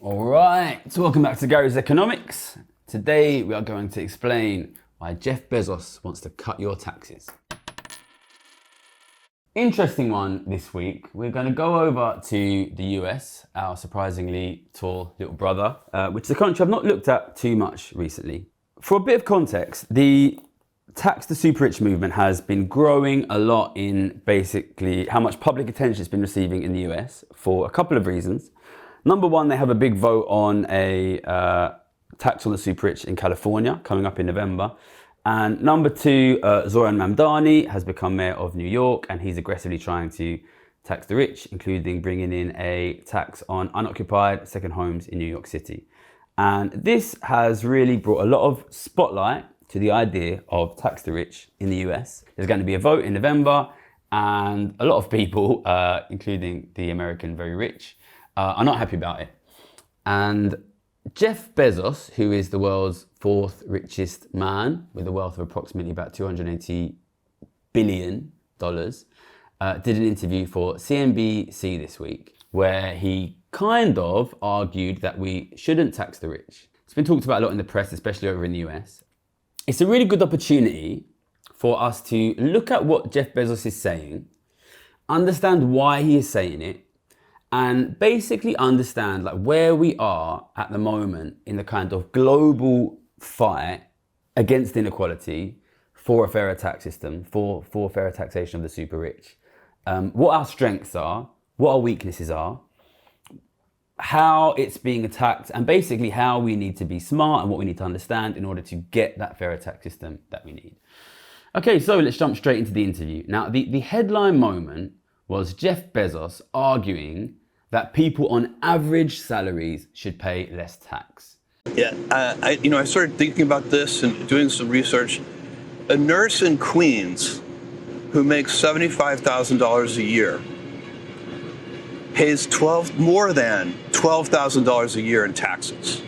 All right, so welcome back to Gary's Economics. Today we are going to explain why Jeff Bezos wants to cut your taxes. Interesting one this week. We're going to go over to the US, our surprisingly tall little brother, which is a country I've not looked at too much recently. For a bit of context, the tax the super rich movement has been growing a lot in basically how much public attention it's been receiving in the US for a couple of reasons. Number one, they have a big vote on a tax on the super rich in California coming up in November. And number two, Zoran Mamdani has become mayor of New York, and he's aggressively trying to tax the rich, including bringing in a tax on unoccupied second homes in New York City. And this has really brought a lot of spotlight to the idea of tax the rich in the US. There's going to be a vote in November, and a lot of people, including the American very rich, are not happy about it. And Jeff Bezos, who is the world's fourth richest man with a wealth of approximately about $280 billion, did an interview for CNBC this week where he kind of argued that we shouldn't tax the rich. It's been talked about a lot in the press, especially over in the US. It's a really good opportunity for us to look at what Jeff Bezos is saying, understand why he is saying it, and basically understand like where we are at the moment in the kind of global fight against inequality for a fairer tax system, for fairer taxation of the super rich. What our strengths are, what our weaknesses are, how it's being attacked, and basically how we need to be smart and what we need to understand in order to get that fairer tax system that we need. Okay, so let's jump straight into the interview. Now, the headline moment was Jeff Bezos arguing that people on average salaries should pay less tax. Yeah, I started thinking about this and doing some research. A nurse in Queens who makes $75,000 a year pays more than $12,000 a year in taxes.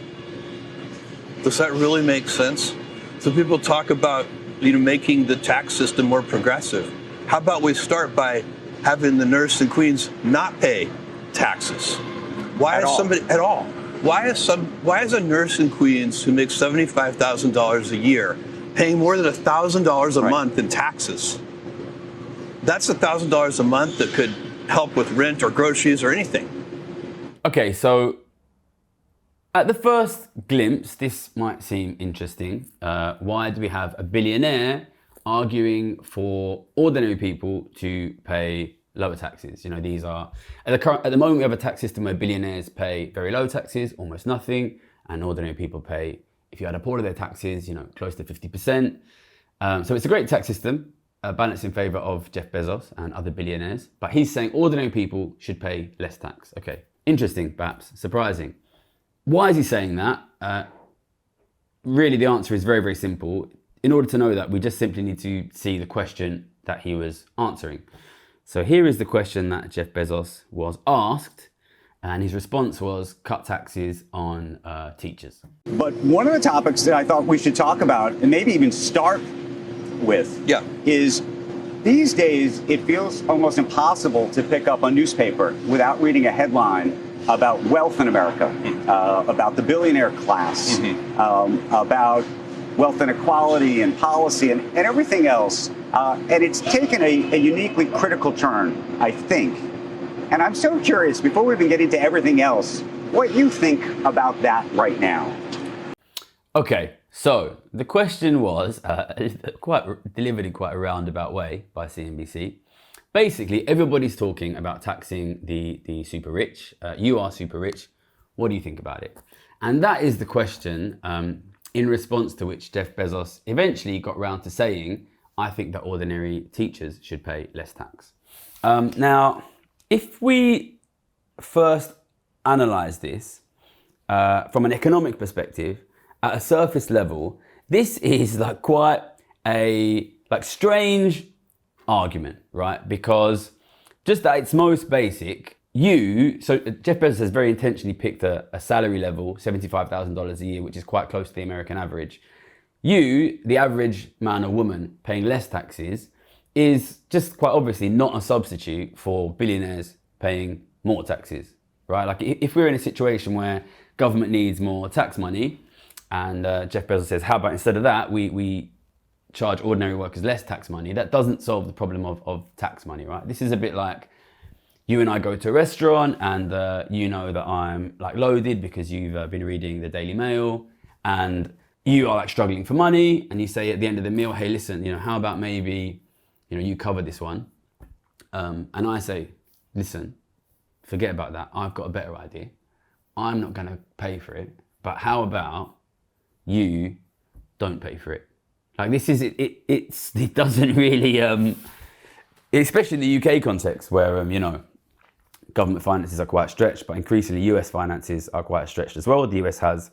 Does that really make sense? So people talk about making the tax system more progressive. How about we start by having the nurse in Queens not pay taxes? Why is a nurse in Queens who makes $75,000 a year paying more than $1,000 a month in taxes? That's $1,000 a month that could help with rent or groceries or anything. Okay, so at the first glimpse, this might seem interesting. Why do we have a billionaire arguing for ordinary people to pay lower taxes? These are, at the moment we have a tax system where billionaires pay very low taxes, almost nothing, and ordinary people pay, if you add up all of their taxes, close to 50%. So it's a great tax system, balanced in favor of Jeff Bezos and other billionaires, but he's saying ordinary people should pay less tax. Okay, interesting, perhaps, surprising. Why is he saying that? Really, the answer is very, very simple. In order to know that, we just simply need to see the question that he was answering. So here is the question that Jeff Bezos was asked, and his response was cut taxes on teachers. But one of the topics that I thought we should talk about, and maybe even start with, is these days it feels almost impossible to pick up a newspaper without reading a headline about wealth in America, about the billionaire class, about wealth inequality and policy and everything else. And it's taken a uniquely critical turn, I think. And I'm so curious, before we even get into everything else, what you think about that right now. Okay, so the question was, delivered in quite a roundabout way by CNBC. Basically, everybody's talking about taxing the super rich. You are super rich. What do you think about it? And that is the question in response to which Jeff Bezos eventually got round to saying, I think that ordinary teachers should pay less tax. Now, if we first analyze this from an economic perspective, at a surface level, this is like quite a strange argument, right? Because just at its most basic, so Jeff Bezos has very intentionally picked a salary level, $75,000 a year, which is quite close to the American average. You, the average man or woman paying less taxes, is just quite obviously not a substitute for billionaires paying more taxes, right? Like if we're in a situation where government needs more tax money. And Jeff Bezos says, how about instead of that, we charge ordinary workers less tax money? That doesn't solve the problem of tax money, right? This is a bit like you and I go to a restaurant and you know that I'm like loaded because you've been reading the Daily Mail, and you are like struggling for money, and you say at the end of the meal, hey, listen, how about maybe, you cover this one? And I say, listen, forget about that. I've got a better idea. I'm not going to pay for it, but how about you don't pay for it? Like this is it doesn't really especially in the UK context where government finances are quite stretched, but increasingly US finances are quite stretched as well. The US has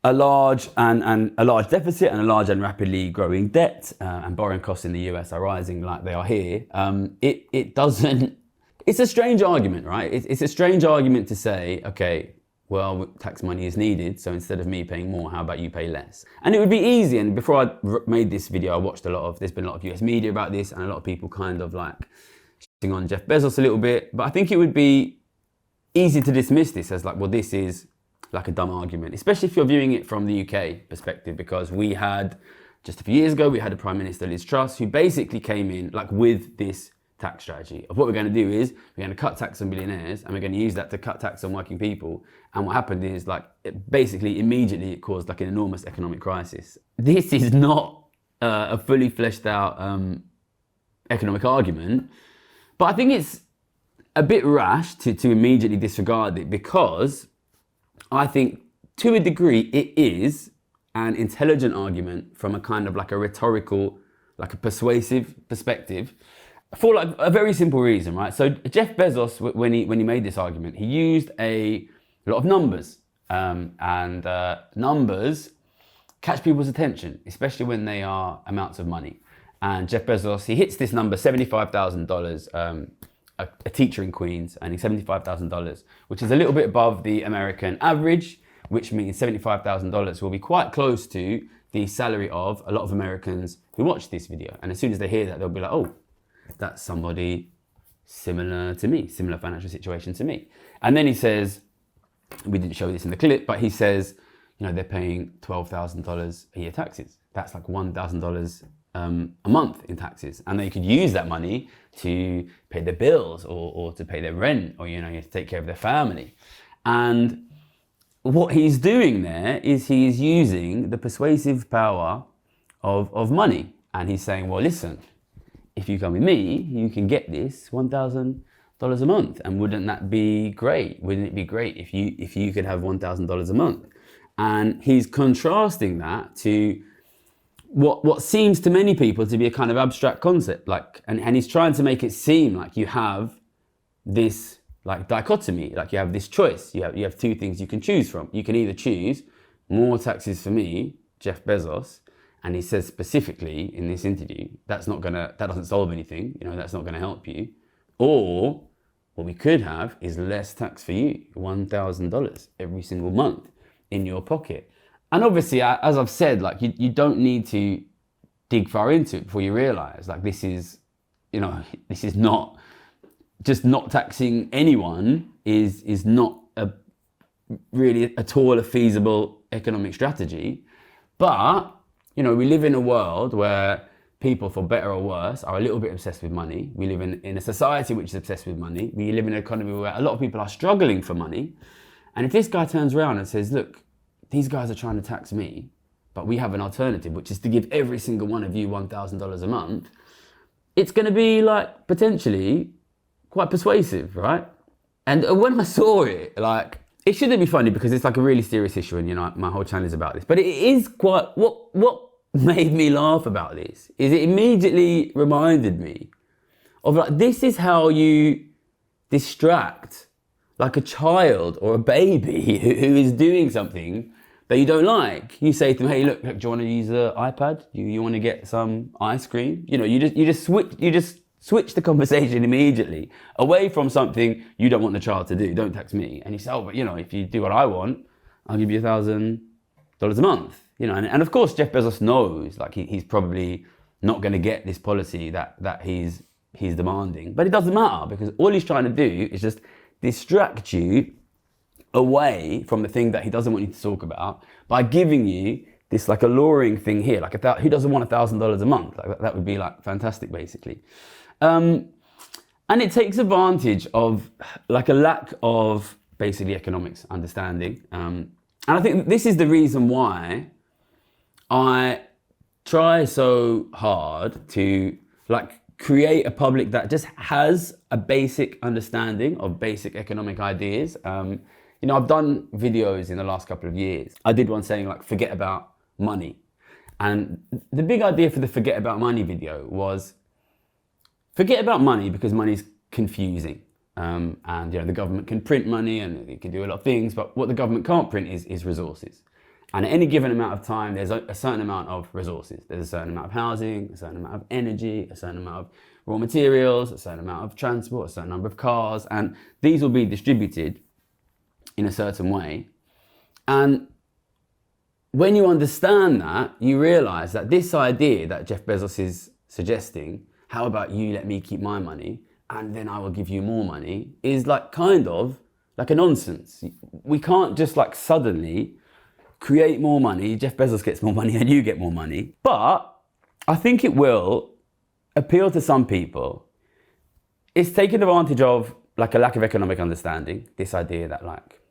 a large deficit and a large and rapidly growing debt, and borrowing costs in the US are rising like they are here. It's a strange argument, right? It's a strange argument to say, okay, well, tax money is needed, so instead of me paying more, how about you pay less? And it would be easy, and before I made this video, I watched there's been a lot of US media about this, and a lot of people kind of like shitting on Jeff Bezos a little bit, but I think it would be easy to dismiss this as like, well, this is like a dumb argument, especially if you're viewing it from the UK perspective, because we had, just a few years ago, we had a Prime Minister, Liz Truss, who basically came in like with this tax strategy of what we're going to do is we're going to cut tax on billionaires and we're going to use that to cut tax on working people. And what happened is like basically immediately it caused like an enormous economic crisis. This is not a fully fleshed out economic argument, but I think it's a bit rash to immediately disregard it, because I think to a degree it is an intelligent argument from a kind of like a rhetorical, like a persuasive perspective, for like a very simple reason, right? So Jeff Bezos, when he made this argument, he used a lot of numbers, and numbers catch people's attention, especially when they are amounts of money. And Jeff Bezos, he hits this number, $75,000, a teacher in Queens, earning $75,000, which is a little bit above the American average, which means $75,000 will be quite close to the salary of a lot of Americans who watch this video. And as soon as they hear that, they'll be like, oh, that's somebody similar to me, similar financial situation to me. And then he says, we didn't show this in the clip, but he says, they're paying $12,000 a year taxes. That's like $1,000 a month in taxes. And they could use that money to pay their bills or to pay their rent, or, to take care of their family. And what he's doing there is he is using the persuasive power of money. And he's saying, well, listen, if you come with me, you can get this $1,000 a month. And wouldn't that be great? Wouldn't it be great if you could have $1,000 a month? And he's contrasting that to what seems to many people to be a kind of abstract concept, and he's trying to make it seem like you have this like dichotomy, like you have this choice. You have two things you can choose from. You can either choose more taxes for me, Jeff Bezos, and he says specifically in this interview, that doesn't solve anything, that's not gonna help you. Or what we could have is less tax for you, $1,000 every single month in your pocket. And obviously, as I've said, like you don't need to dig far into it before you realize like this is not just not taxing anyone is not really at all a feasible economic strategy. But we live in a world where people, for better or worse, are a little bit obsessed with money. We live in a society which is obsessed with money. We live in an economy where a lot of people are struggling for money. And if this guy turns around and says, look, these guys are trying to tax me, but we have an alternative, which is to give every single one of you $1,000 a month, it's going to be like potentially quite persuasive, right? And when I saw it, like, it shouldn't be funny because it's like a really serious issue, and my whole channel is about this, but it is quite, what made me laugh about this is it immediately reminded me of like, this is how you distract like a child or a baby who is doing something that you don't like. You say to them, hey, look, do you want to use the iPad? You want to get some ice cream? You just switch the conversation immediately away from something you don't want the child to do. Don't tax me. And you say, oh, but if you do what I want, I'll give you $1,000 a month. And of course Jeff Bezos knows like he's probably not going to get this policy that he's demanding, but it doesn't matter because all he's trying to do is just distract you away from the thing that he doesn't want you to talk about by giving you this like alluring thing here, like who doesn't want $1,000 a month? Like that would be like fantastic, basically. And it takes advantage of like a lack of basically economics understanding. And I think this is the reason why I try so hard to like create a public that just has a basic understanding of basic economic ideas. I've done videos in the last couple of years. I did one saying like, forget about money. And the big idea for the forget about money video was forget about money because money's confusing. And the government can print money and it can do a lot of things, but what the government can't print is resources. And at any given amount of time, there's a certain amount of resources. There's a certain amount of housing, a certain amount of energy, a certain amount of raw materials, a certain amount of transport, a certain number of cars, and these will be distributed in a certain way. And when you understand that, you realize that this idea that Jeff Bezos is suggesting, how about you let me keep my money and then I will give you more money, is like kind of like a nonsense. We can't just like suddenly create more money, Jeff Bezos gets more money and you get more money. But I think it will appeal to some people. It's taken advantage of like a lack of economic understanding, this idea that like,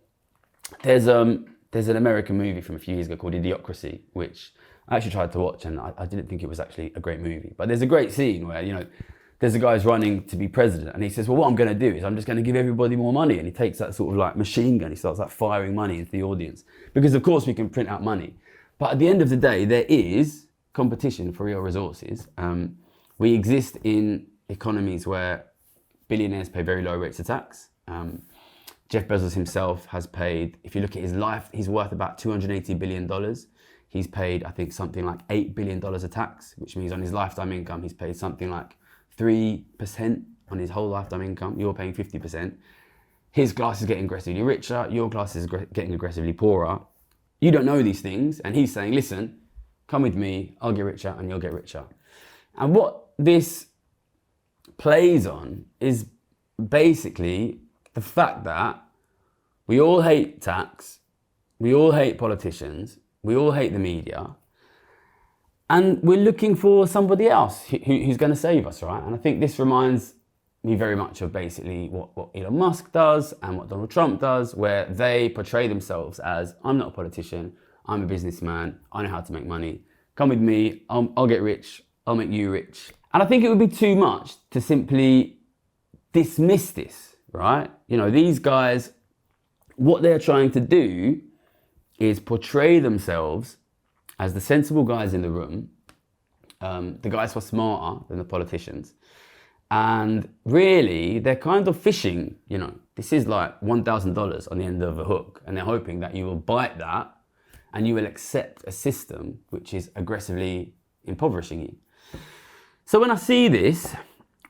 there's an American movie from a few years ago called Idiocracy, which I actually tried to watch and I didn't think it was actually a great movie. But there's a great scene where, there's a guy who's running to be president and he says, well, what I'm going to do is I'm just going to give everybody more money. And he takes that sort of like machine gun, he starts like firing money into the audience. Because of course we can print out money. But at the end of the day, there is competition for real resources. We exist in economies where billionaires pay very low rates of tax. Jeff Bezos himself has paid, if you look at his life, he's worth about $280 billion. He's paid, I think, something like $8 billion of tax, which means on his lifetime income, he's paid something like 3% on his whole lifetime income. You're paying 50%. His class is getting aggressively richer. Your class is getting aggressively poorer. You don't know these things. And he's saying, listen, come with me. I'll get richer and you'll get richer. And what this plays on is basically the fact that we all hate tax. We all hate politicians. We all hate the media. And we're looking for somebody else who's going to save us, right? And I think this reminds me very much of basically what Elon Musk does and what Donald Trump does, where they portray themselves as, I'm not a politician, I'm a businessman, I know how to make money. Come with me, I'll get rich, I'll make you rich. And I think it would be too much to simply dismiss this, right? These guys, what they're trying to do is portray themselves as the sensible guys in the room, the guys who are smarter than the politicians. And really, they're kind of fishing, this is like $1,000 on the end of a hook. And they're hoping that you will bite that and you will accept a system which is aggressively impoverishing you. So when I see this,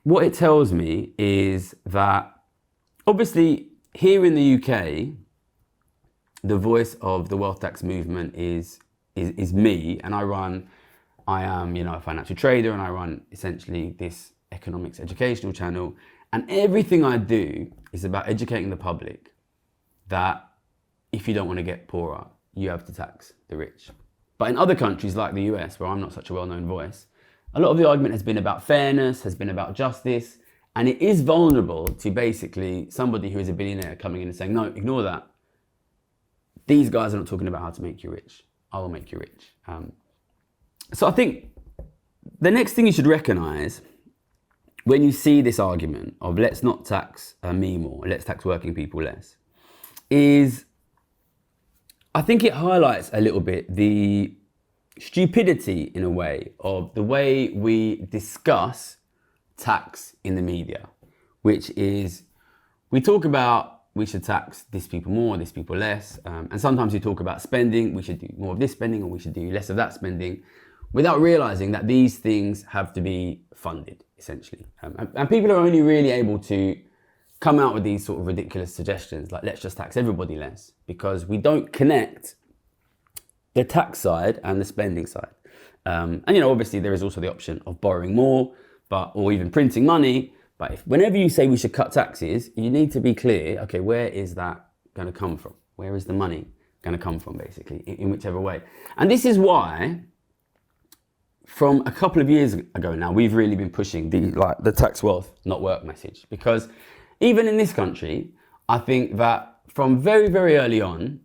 what it tells me is that obviously here in the UK, the voice of the wealth tax movement is me, and I am, a financial trader, and I run essentially this economics educational channel, and everything I do is about educating the public that if you don't want to get poorer, you have to tax the rich. But in other countries like the US, where I'm not such a well-known voice, a lot of the argument has been about fairness, has been about justice, and it is vulnerable to basically somebody who is a billionaire coming in and saying, no, ignore that. These guys are not talking about how to make you rich. I will make you rich. So I think the next thing you should recognize when you see this argument of let's not tax me more, let's tax working people less, is I think it highlights a little bit the stupidity in a way of the way we discuss tax in the media, which is we talk about we should tax this people more, this people less. And sometimes we talk about spending, we should do more of this spending or we should do less of that spending, without realizing that these things have to be funded, essentially. And people are only really able to come out with these sort of ridiculous suggestions, like let's just tax everybody less, because we don't connect the tax side and the spending side. And obviously there is also the option of borrowing more, or even printing money. But whenever you say we should cut taxes, you need to be clear, okay, where is that going to come from? Where is the money going to come from, basically, in whichever way? And this is why, from a couple of years ago now, we've really been pushing the tax wealth, not work message. Because even in this country, I think that from very, very early on,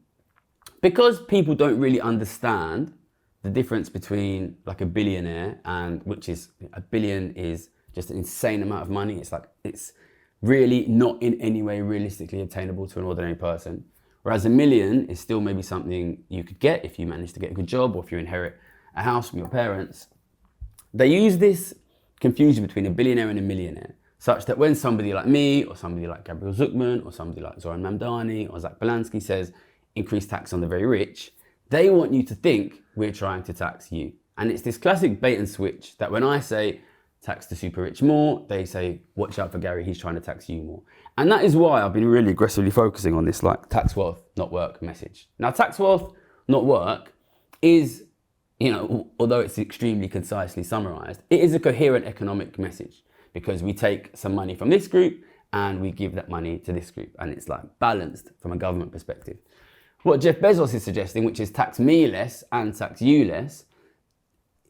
because people don't really understand the difference between like a billionaire and which is a billion is just an insane amount of money. It's like, it's really not in any way realistically obtainable to an ordinary person. Whereas a million is still maybe something you could get if you manage to get a good job or if you inherit a house from your parents. They use this confusion between a billionaire and a millionaire such that when somebody like me or somebody like Gabriel Zucman or somebody like Zoran Mamdani or Zach Belansky says increase tax on the very rich, they want you to think we're trying to tax you. And it's this classic bait and switch that when I say tax the super rich more, they say, watch out for Gary, he's trying to tax you more. And that is why I've been really aggressively focusing on this like tax wealth, not work message. Now, tax wealth, not work is, you know, although it's extremely concisely summarized, it is a coherent economic message because we take some money from this group and we give that money to this group. And it's like balanced from a government perspective. What Jeff Bezos is suggesting, which is tax me less and tax you less,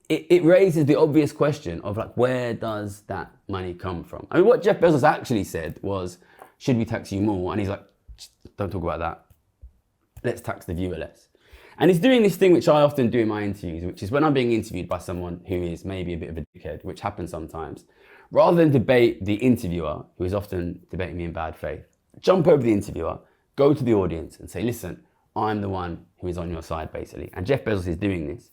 it raises the obvious question of like, where does that money come from? I mean, what Jeff Bezos actually said was, should we tax you more? And he's like, don't talk about that. Let's tax the viewer less. And he's doing this thing which I often do in my interviews, which is when I'm being interviewed by someone who is maybe a bit of a dickhead, which happens sometimes, rather than debate the interviewer, who is often debating me in bad faith, jump over the interviewer, go to the audience and say, listen, I'm the one who is on your side, basically. And Jeff Bezos is doing this.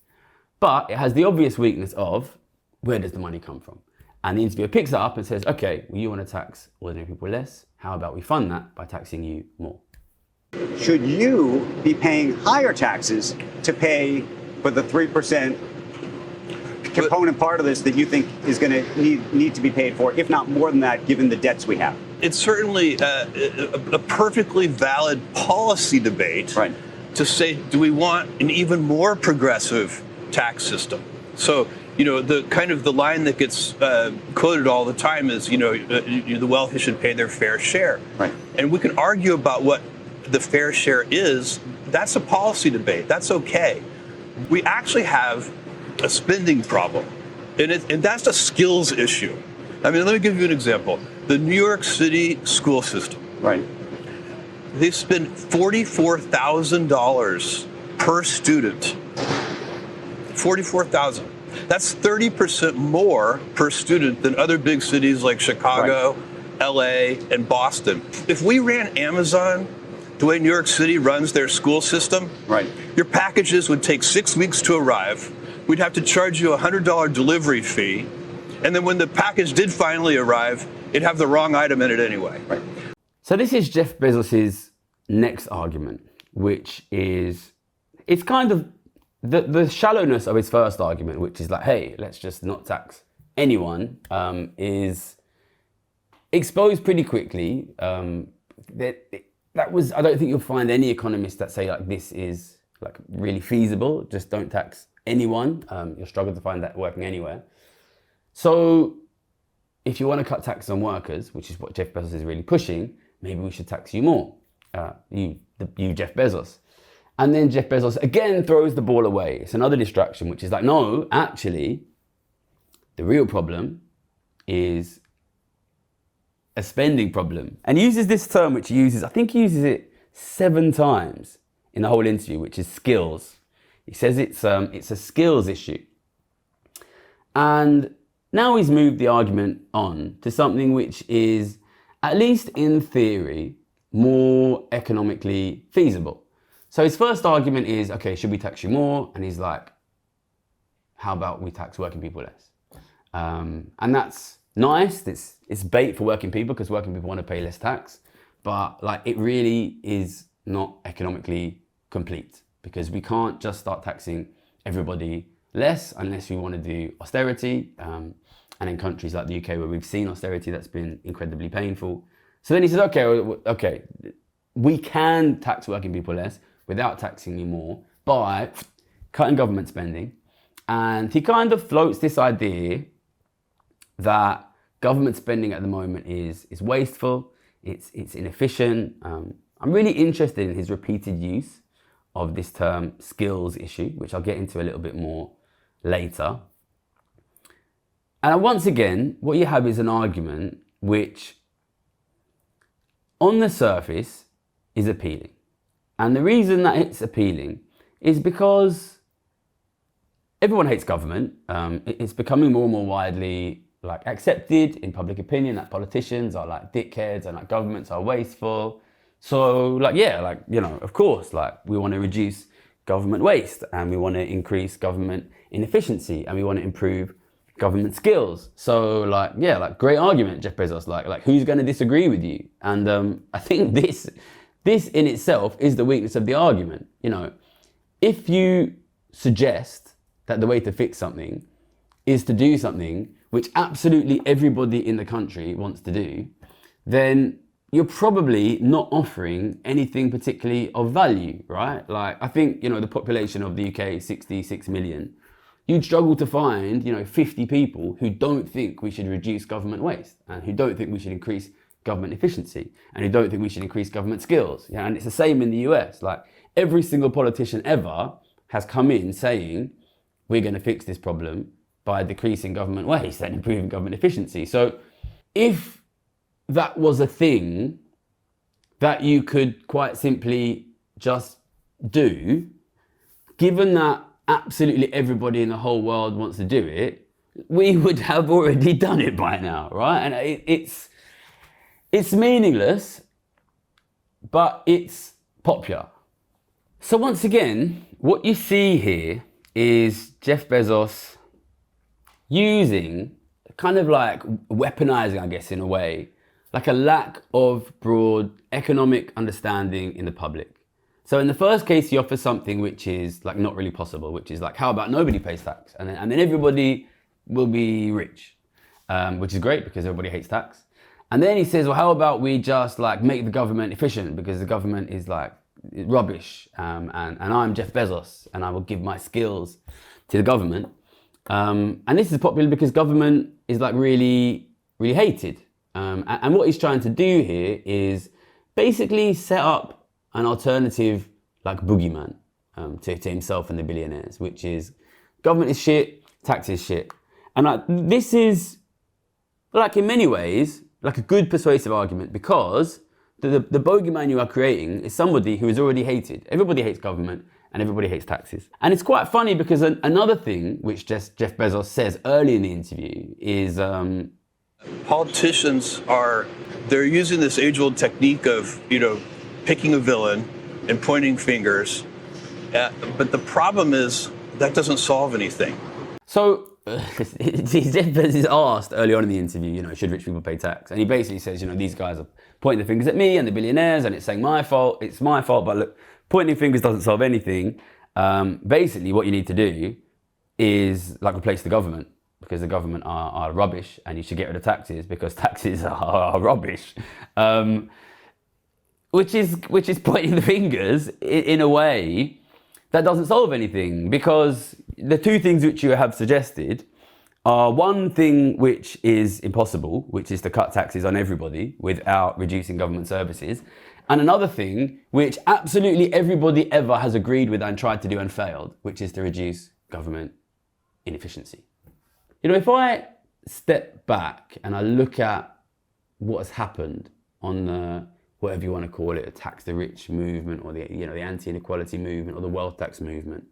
But it has the obvious weakness of, where does the money come from? And the interviewer picks it up and says, okay, well, you want to tax ordinary people less. How about we fund that by taxing you more? Should you be paying higher taxes to pay for the 3% component part of this that you think is going to need to be paid for, if not more than that, given the debts we have? It's certainly a perfectly valid policy debate to say, do we want an even more progressive tax system? So, you know, the kind of the line that gets quoted all the time is, the wealthy should pay their fair share. Right. And we can argue about what the fair share is. That's a policy debate. That's okay. We actually have a spending problem, and that's a skills issue. I mean, let me give you an example. The New York City school system. Right. They spend $44,000 per student. 44,000. That's 30% more per student than other big cities like Chicago, LA, and Boston. If we ran Amazon the way New York City runs their school system, your packages would take 6 weeks to arrive. We'd have to charge you a $100 delivery fee. And then when the package did finally arrive, it'd have the wrong item in it anyway. So this is Jeff Bezos' next argument, which is, it's kind of the shallowness of his first argument, which is like, hey, let's just not tax anyone, is exposed pretty quickly. That was, I don't think you'll find any economists that say like this is like really feasible, just don't tax anyone. You'll struggle to find that working anywhere. So if you want to cut taxes on workers, which is what Jeff Bezos is really pushing, maybe we should tax you more, you Jeff Bezos. And then Jeff Bezos again throws the ball away. It's another distraction, which is like, no, actually, the real problem is a spending problem. And he uses this term, which he uses, I think he uses it 7 times in the whole interview, which is skills. He says it's a skills issue. And now he's moved the argument on to something which is, at least in theory, more economically feasible. So his first argument is, okay, should we tax you more? And he's like, how about we tax working people less? And that's nice. It's bait for working people because working people want to pay less tax. But like, it really is not economically complete because we can't just start taxing everybody less unless we want to do austerity. And in countries like the UK where we've seen austerity, that's been incredibly painful. So then he says, okay, we can tax working people less without taxing you more by cutting government spending. And he kind of floats this idea that government spending at the moment is wasteful, it's inefficient. I'm really interested in his repeated use of this term skills issue, which I'll get into a little bit more later. And once again, what you have is an argument which, on the surface, is appealing. And the reason that it's appealing is because everyone hates government. It's becoming more and more widely accepted in public opinion that politicians are dickheads and governments are wasteful. So of course, we want to reduce government waste and we want to increase government inefficiency and we want to improve government skills. So great argument, Jeff Bezos. Who's going to disagree with you? And I think this in itself is the weakness of the argument. If you suggest that the way to fix something is to do something which absolutely everybody in the country wants to do, then you're probably not offering anything particularly of value, right? I think, the population of the UK is 66 million. You'd struggle to find, 50 people who don't think we should reduce government waste and who don't think we should increase government efficiency and who don't think we should increase government skills. Yeah, and it's the same in the US. Every single politician ever has come in saying, we're going to fix this problem by decreasing government waste and improving government efficiency. So if that was a thing that you could quite simply just do, given that absolutely everybody in the whole world wants to do it, we would have already done it by now, right? And it's meaningless, but it's popular. So once again, what you see here is Jeff Bezos using, weaponizing, I guess, in a way, a lack of broad economic understanding in the public. So in the first case, he offers something which is not really possible, which is how about nobody pays tax? And then everybody will be rich, which is great because everybody hates tax. And then he says, well, how about we just make the government efficient because the government is rubbish. And I'm Jeff Bezos and I will give my skills to the government. And this is popular because government is really, really hated. And what he's trying to do here is basically set up an alternative boogeyman to himself and the billionaires, which is government is shit, tax is shit. And this is in many ways a good persuasive argument because the bogeyman you are creating is somebody who is already hated. Everybody hates government and everybody hates taxes. And it's quite funny because another thing which Jeff Bezos says early in the interview is politicians they're using this age-old technique of picking a villain and pointing fingers, but the problem is that doesn't solve anything. So Jeff Bezos is asked early on in the interview, should rich people pay tax? And he basically says, these guys are pointing the fingers at me and the billionaires and it's saying it's my fault, but look, pointing fingers doesn't solve anything. Basically what you need to do is replace the government because the government are rubbish and you should get rid of taxes because taxes are rubbish. Which is pointing the fingers in a way that doesn't solve anything because the two things which you have suggested are one thing which is impossible, which is to cut taxes on everybody without reducing government services, and another thing which absolutely everybody ever has agreed with and tried to do and failed, which is to reduce government inefficiency. If I step back and I look at what has happened on the whatever you want to call it, a tax the rich movement or the anti-inequality movement or the wealth tax movement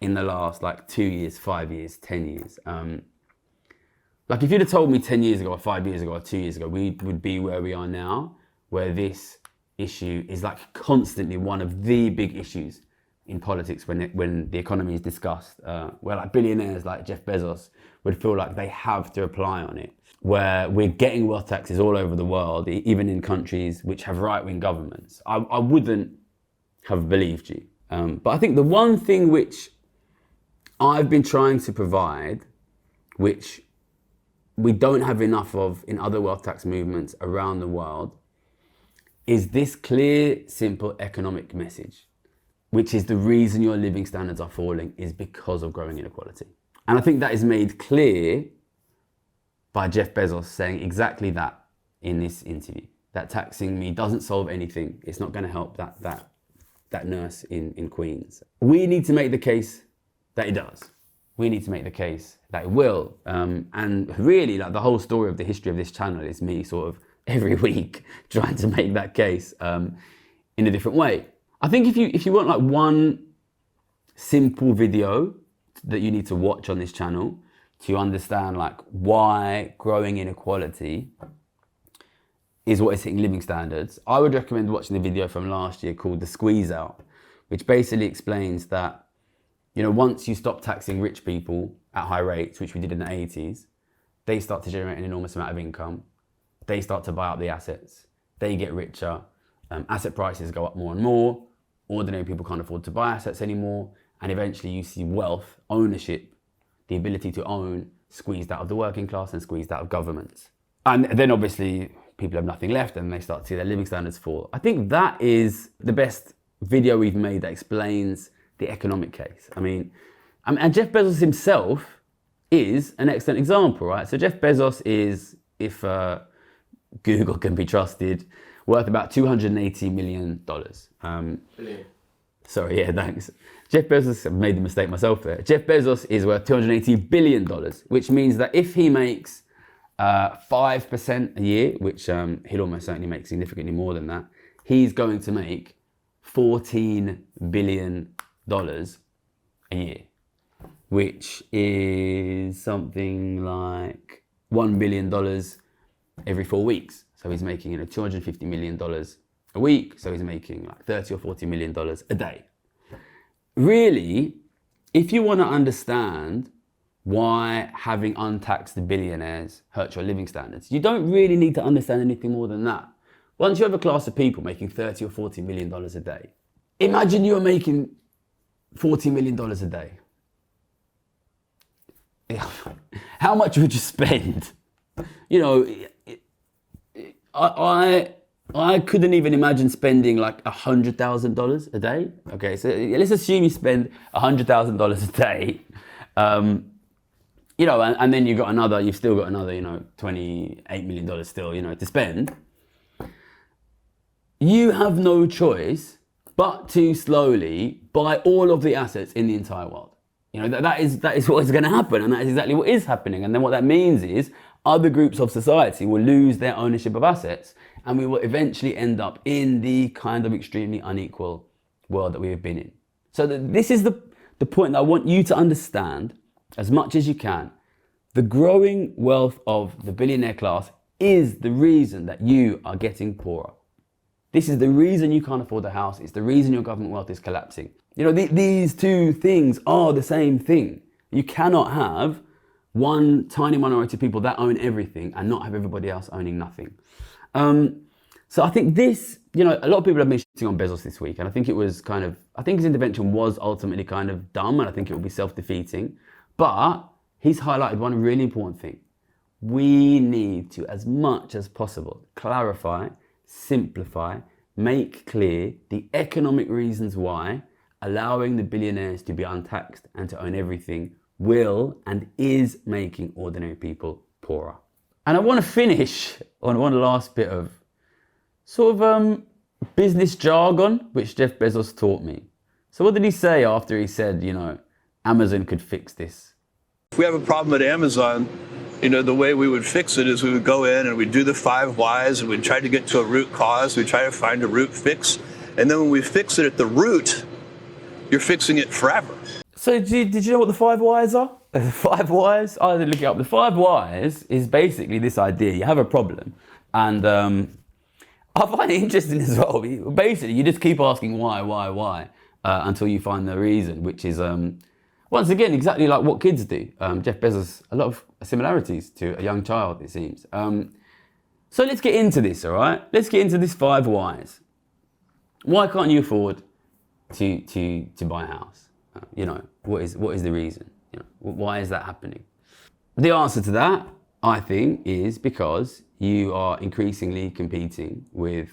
in the last 2 years, 5 years, 10 years. If you'd have told me 10 years ago or 5 years ago or 2 years ago, we would be where we are now, where this issue is constantly one of the big issues in politics when the economy is discussed, where billionaires like Jeff Bezos would feel like they have to apply on it, where we're getting wealth taxes all over the world, even in countries which have right-wing governments. I wouldn't have believed you. But I think the one thing which I've been trying to provide, which we don't have enough of in other wealth tax movements around the world, is this clear, simple economic message, which is the reason your living standards are falling is because of growing inequality. And I think that is made clear by Jeff Bezos saying exactly that in this interview. that taxing me doesn't solve anything. It's not going to help that nurse in Queens. We need to make the case that it does. We need to make the case that it will. And really, like, the whole story of the history of this channel is me sort of every week trying to make that case in a different way. I think if you want like one simple video that you need to watch on this channel to understand like why growing inequality is what is hitting living standards, I would recommend watching the video from last year called The Squeeze Out, which basically explains that, you know, once you stop taxing rich people at high rates, which we did in the 80s, they start to generate an enormous amount of income. They start to buy up the assets. They get richer. Asset prices go up more and more. Ordinary people can't afford to buy assets anymore. And eventually you see wealth, ownership, the ability to own, squeezed out of the working class and squeezed out of governments. And then obviously people have nothing left and they start to see their living standards fall. I think that is the best video we've made that explains the economic case. I mean, and Jeff Bezos himself is an excellent example, right? So Jeff Bezos is, if Google can be trusted, worth about $280 million. Sorry, yeah, thanks. Jeff Bezos, I made the mistake myself there. Jeff Bezos is worth $280 billion, which means that if he makes 5% a year, which he'll almost certainly make significantly more than that, he's going to make $14 billion a year, which is something like $1 billion every 4 weeks. So he's making, you know, $250 million a week. So he's making like $30 or $40 million a day. Really, if you want to understand why having untaxed billionaires hurts your living standards, you don't really need to understand anything more than that. Once you have a class of people making $30 or $40 million a day, imagine you're making $40 million a day. How much would you spend? You know, I couldn't even imagine spending like $100,000 a day. Okay, so let's assume you spend $100,000 a day. You know, and then you've still got another, you know, $28 million still, you know, to spend. You have no choice but to slowly buy all of the assets in the entire world. You know, that is what is going to happen, and that is exactly what is happening. And then what that means is other groups of society will lose their ownership of assets, and we will eventually end up in the kind of extremely unequal world that we have been in. So this is the point that I want you to understand as much as you can. The growing wealth of the billionaire class is the reason that you are getting poorer. This is the reason you can't afford a house. It's the reason your government wealth is collapsing. You know, these two things are the same thing. You cannot have one tiny minority of people that own everything and not have everybody else owning nothing. So I think this, you know, a lot of people have been shitting on Bezos this week, and I think his intervention was ultimately kind of dumb, and I think it will be self-defeating. But he's highlighted one really important thing. We need to, as much as possible, clarify, simplify, make clear the economic reasons why allowing the billionaires to be untaxed and to own everything will and is making ordinary people poorer. And I want to finish on one last bit of sort of business jargon, which Jeff Bezos taught me. So what did he say after he said, you know, Amazon could fix this? If we have a problem at Amazon, you know, the way we would fix it is we would go in and we'd do the 5 whys and we'd try to get to a root cause. We'd try to find a root fix. And then when we fix it at the root, you're fixing it forever. So did you know what the 5 whys are? The 5 whys? I had to look it up. The 5 whys is basically this idea. You have a problem, and I find it interesting as well. Basically, you just keep asking why, until you find the reason, which is, once again, exactly like what kids do. Jeff Bezos, a lot of similarities to a young child, it seems. So let's get into this, all right? Let's get into this 5 whys. Why can't you afford to buy a house? You know, what is the reason? You know, why is that happening? The answer to that, I think, is because you are increasingly competing with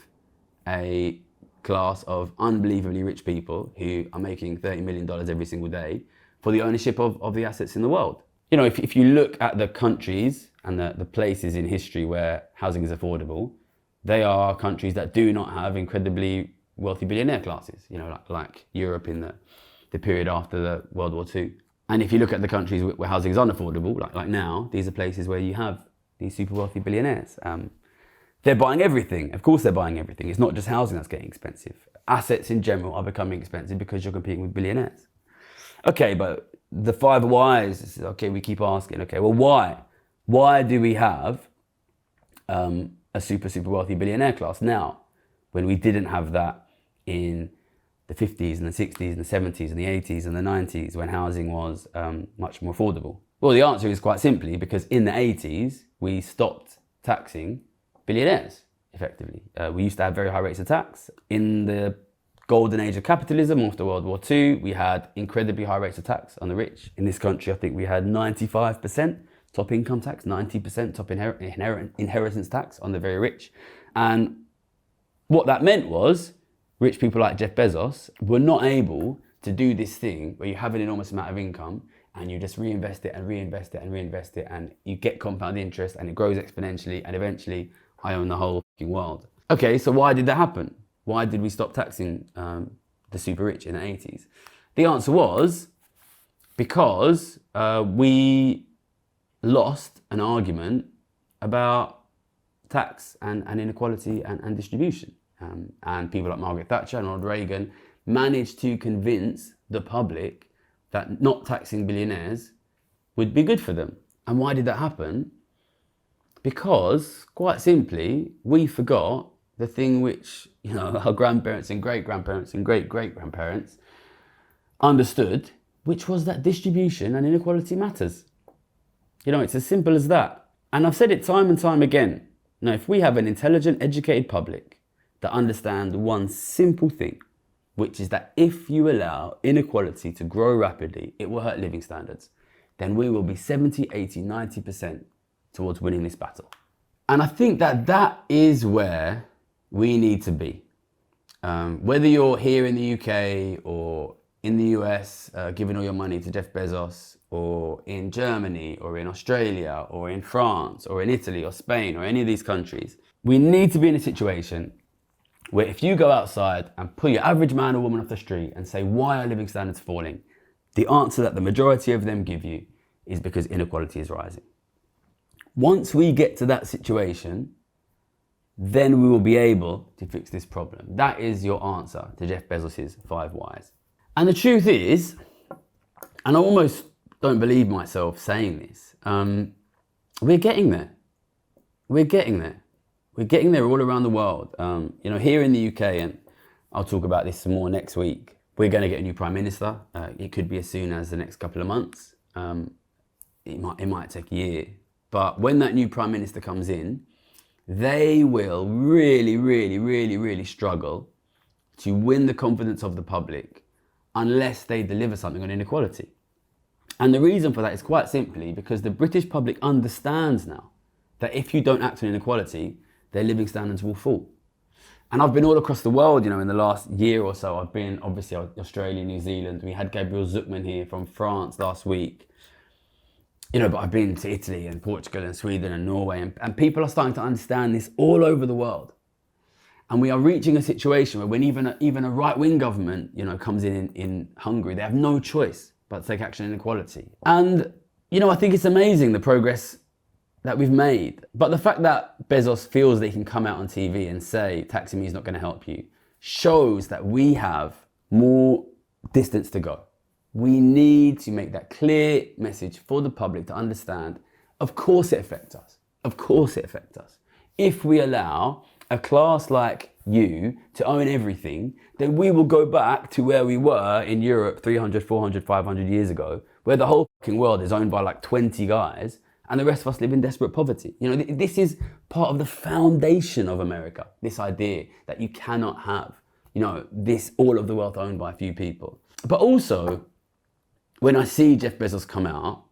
a class of unbelievably rich people who are making $30 million every single day for the ownership of the assets in the world. You know, if you look at the countries and the places in history where housing is affordable, They are countries that do not have incredibly wealthy billionaire classes, you know, like Europe in the period after the World War II. And if you look at the countries where housing is unaffordable, like now, these are places where you have these super wealthy billionaires. They're buying everything. Of course they're buying everything. It's not just housing that's getting expensive. Assets in general are becoming expensive because you're competing with billionaires. Okay, but the 5 whys, okay, we keep asking, okay, well, why? Why do we have a super wealthy billionaire class now when we didn't have that in the 50s and the 60s and the 70s and the 80s and the 90s when housing was much more affordable? Well, the answer is quite simply because in the 80s, we stopped taxing billionaires, effectively. We used to have very high rates of tax. In the golden age of capitalism after World War II, we had incredibly high rates of tax on the rich. In this country, I think we had 95% top income tax, 90% top inheritance tax on the very rich. And what that meant was rich people like Jeff Bezos were not able to do this thing where you have an enormous amount of income and you just reinvest it and reinvest it and reinvest it and you get compound interest and it grows exponentially and eventually I own the whole fucking world. Okay, so why did that happen? Why did we stop taxing the super rich in the 80s? The answer was because we lost an argument about tax and inequality and distribution. And people like Margaret Thatcher and Ronald Reagan managed to convince the public that not taxing billionaires would be good for them. And why did that happen? Because, quite simply, we forgot the thing which, you know, our grandparents and great-grandparents and great-great-grandparents understood, which was that distribution and inequality matters. You know, it's as simple as that. And I've said it time and time again. Now, if we have an intelligent, educated public that understand one simple thing, which is that if you allow inequality to grow rapidly, it will hurt living standards, then we will be 70, 80, 90% towards winning this battle. And I think that that is where we need to be. Whether you're here in the UK or in the US, giving all your money to Jeff Bezos, or in Germany, or in Australia, or in France, or in Italy, or Spain, or any of these countries, we need to be in a situation where if you go outside and pull your average man or woman off the street and say, why are living standards falling? The answer that the majority of them give you is because inequality is rising. Once we get to that situation, then we will be able to fix this problem. That is your answer to Jeff Bezos' 5 whys. And the truth is, and I almost don't believe myself saying this, we're getting there. We're getting there. We're getting there all around the world. You know, here in the UK, and I'll talk about this some more next week, we're going to get a new Prime Minister. It could be as soon as the next couple of months. It might take a year. But when that new Prime Minister comes in, they will really struggle to win the confidence of the public unless they deliver something on inequality. And the reason for that is quite simply because the British public understands now that if you don't act on inequality, their living standards will fall. And I've been all across the world, you know, in the last year or so. I've been, obviously, Australia, New Zealand. We had Gabriel Zuckman here from France last week. You know, but I've been to Italy and Portugal and Sweden and Norway, and people are starting to understand this all over the world. And we are reaching a situation where when even a right-wing government, you know, comes in Hungary, they have no choice but to take action on inequality. And, you know, I think it's amazing the progress that we've made. But the fact that Bezos feels that he can come out on TV and say, taxing me is not going to help you, shows that we have more distance to go. We need to make that clear message for the public to understand, of course it affects us. Of course it affects us. If we allow a class like you to own everything, then we will go back to where we were in Europe 300, 400, 500 years ago, where the whole fucking world is owned by like 20 guys and the rest of us live in desperate poverty. You know, this is part of the foundation of America, this idea that you cannot have, you know, all of the wealth owned by a few people. But also, when I see Jeff Bezos come out,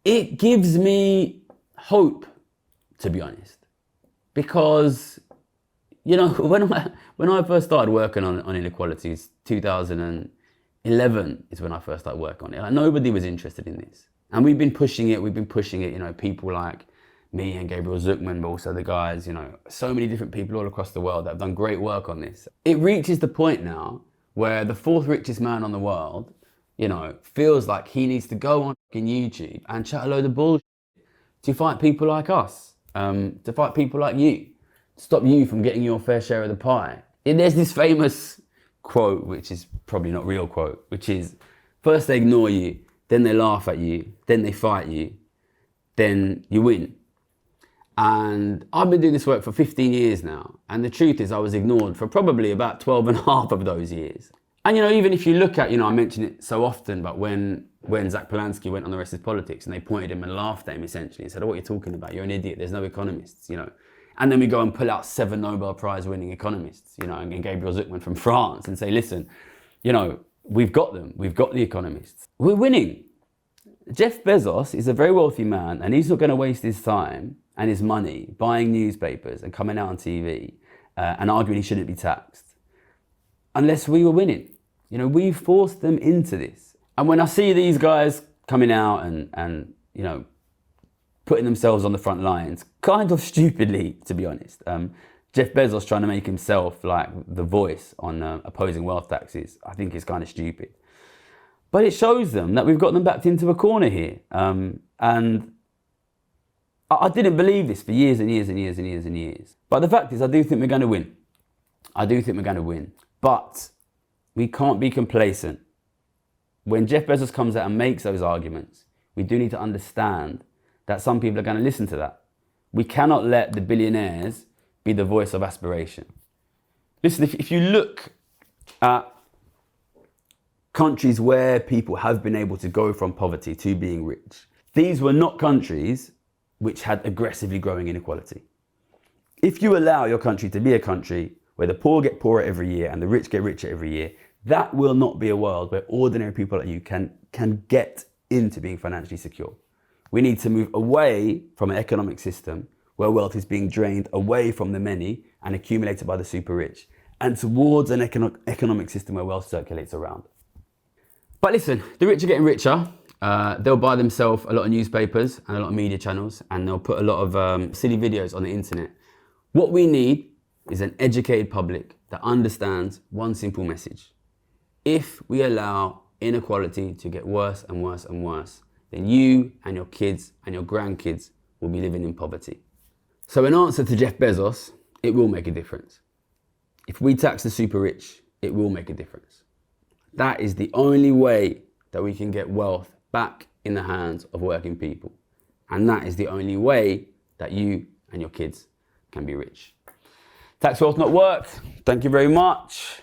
it gives me hope, to be honest. Because, you know, when I first started working on inequalities, 2011 is when I first started working on it. Like, nobody was interested in this. And we've been pushing it, you know, people like me and Gabriel Zuckman, but also the guys, so many different people all across the world that have done great work on this. It reaches the point now where the fourth richest man on the world, feels like he needs to go on YouTube and chat a load of bullshit to fight people like us, to fight people like you, to stop you from getting your fair share of the pie. And there's this famous quote, which is probably not real quote, which is, first they ignore you, then they laugh at you, then they fight you, then you win. And I've been doing this work for 15 years now. And the truth is I was ignored for probably about 12 and a half of those years. And even if you look at, I mention it so often, but when Zach Polanski went on the Richest Politics and they pointed him and laughed at him essentially and said, oh, what are you talking about? You're an idiot. There's no economists, And then we go and pull out 7 Nobel Prize winning economists, and Gabriel Zuckman from France and say, listen, we've got them. We've got the economists. We're winning. Jeff Bezos is a very wealthy man and he's not going to waste his time and his money buying newspapers and coming out on TV and arguing he shouldn't be taxed unless we were winning. We forced them into this. And when I see these guys coming out and putting themselves on the front lines, kind of stupidly, to be honest. Jeff Bezos trying to make himself like the voice on opposing wealth taxes, I think is kind of stupid. But it shows them that we've got them backed into a corner here. And I didn't believe this for years and years and years and years and years. But the fact is, I do think we're going to win. I do think we're going to win. But we can't be complacent. When Jeff Bezos comes out and makes those arguments, we do need to understand that some people are going to listen to that. We cannot let the billionaires be the voice of aspiration. Listen, if you look at countries where people have been able to go from poverty to being rich, these were not countries which had aggressively growing inequality. If you allow your country to be a country where the poor get poorer every year and the rich get richer every year, that will not be a world where ordinary people like you can get into being financially secure. We need to move away from an economic system where wealth is being drained away from the many and accumulated by the super rich, and towards an economic system where wealth circulates around. But listen, the rich are getting richer. They'll buy themselves a lot of newspapers and a lot of media channels, and they'll put a lot of silly videos on the internet. What we need is an educated public that understands one simple message. If we allow inequality to get worse and worse and worse, then you and your kids and your grandkids will be living in poverty. So in answer to Jeff Bezos, it will make a difference. If we tax the super rich, it will make a difference. That is the only way that we can get wealth back in the hands of working people. And that is the only way that you and your kids can be rich. Tax wealth not worked. Thank you very much.